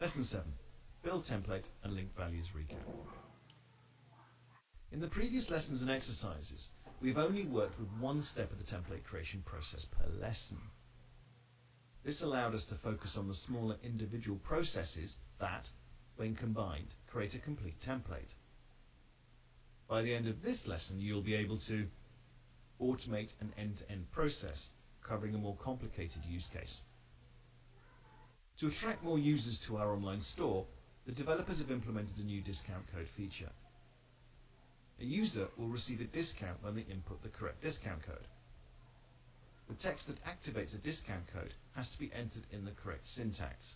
Lesson 7. Build template and link values recap. In the previous lessons and exercises, we've only worked with one step of the template creation process per lesson. This allowed us to focus on the smaller individual processes that, when combined, create a complete template. By the end of this lesson, you'll be able to automate an end-to-end process, covering a more complicated use case. To attract more users to our online store, the developers have implemented a new discount code feature. A user will receive a discount when they input the correct discount code. The text that activates a discount code has to be entered in the correct syntax.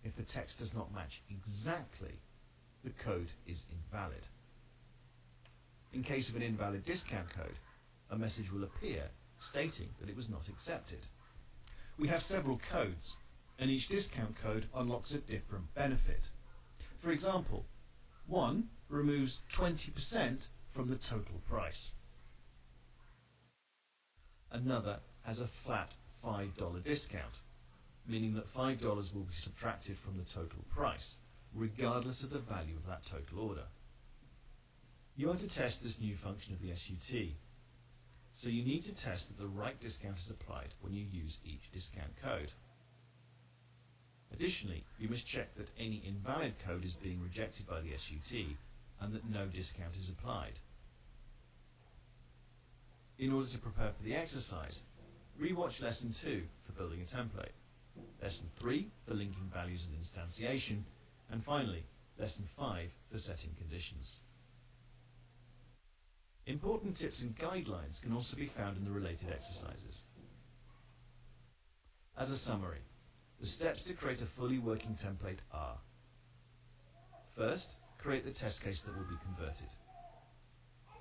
If the text does not match exactly, the code is invalid. In case of an invalid discount code, a message will appear stating that it was not accepted. We have several codes, and each discount code unlocks a different benefit. For example, one removes 20% from the total price. Another has a flat $5 discount, meaning that $5 will be subtracted from the total price, regardless of the value of that total order. You are to test this new function of the SUT, so you need to test that the right discount is applied when you use each discount code. Additionally, you must check that any invalid code is being rejected by the SUT and that no discount is applied. In order to prepare for the exercise, rewatch Lesson 2 for building a template, Lesson 3 for linking values and instantiation, and finally, Lesson 5 for setting conditions. Important tips and guidelines can also be found in the related exercises. As a summary, the steps to create a fully working template are: first, create the test case that will be converted.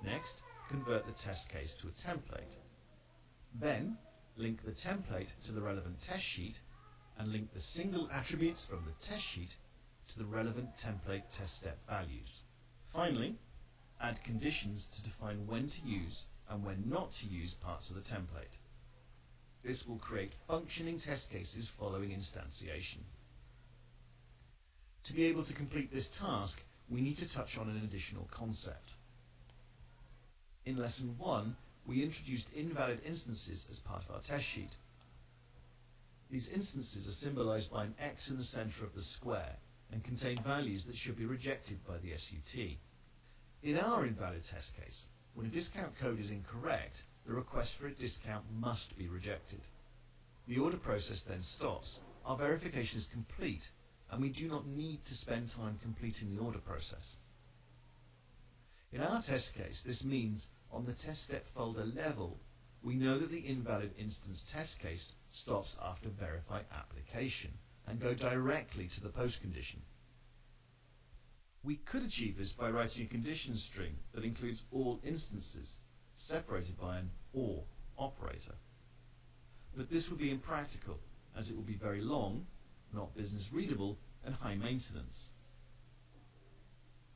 Next, convert the test case to a template. Then, link the template to the relevant test sheet and link the single attributes from the test sheet to the relevant template test step values. Finally, add conditions to define when to use and when not to use parts of the template. This will create functioning test cases following instantiation. To be able to complete this task, we need to touch on an additional concept. In Lesson 1, we introduced invalid instances as part of our test sheet. These instances are symbolized by an X in the center of the square and contain values that should be rejected by the SUT. In our invalid test case, when a discount code is incorrect, the request for a discount must be rejected. The order process then stops, our verification is complete, and we do not need to spend time completing the order process. In our test case, this means on the test step folder level, we know that the invalid instance test case stops after verify application and go directly to the post condition. We could achieve this by writing a condition string that includes all instances, separated by an OR operator. But this would be impractical, as it would be very long, not business readable, and high maintenance.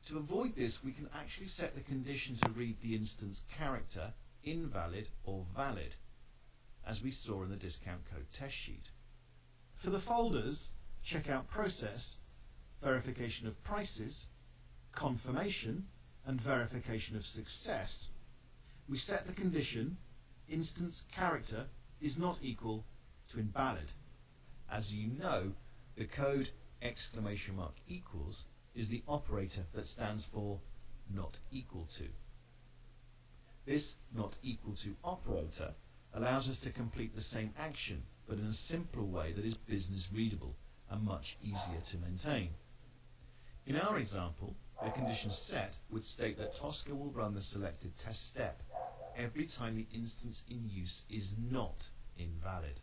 To avoid this, we can actually set the condition to read the instance character invalid or valid, as we saw in the discount code test sheet. For the folders, check out process, verification of prices, confirmation, and verification of success. We set the condition instance character is not equal to invalid. As you know, the code !equals is the operator that stands for not equal to. This not equal to operator allows us to complete the same action, but in a simpler way that is business readable and much easier to maintain. In our example, the condition set would state that Tosca will run the selected test step every time the instance in use is not invalid.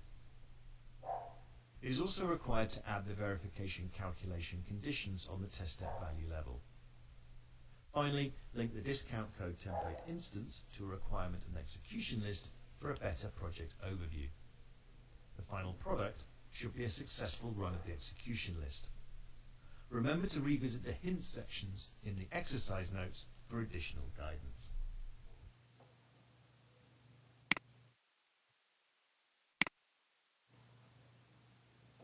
It is also required to add the verification calculation conditions on the test step value level. Finally, link the discount code template instance to a requirement and execution list for a better project overview. The final product should be a successful run of the execution list. Remember to revisit the hints sections in the exercise notes for additional guidance.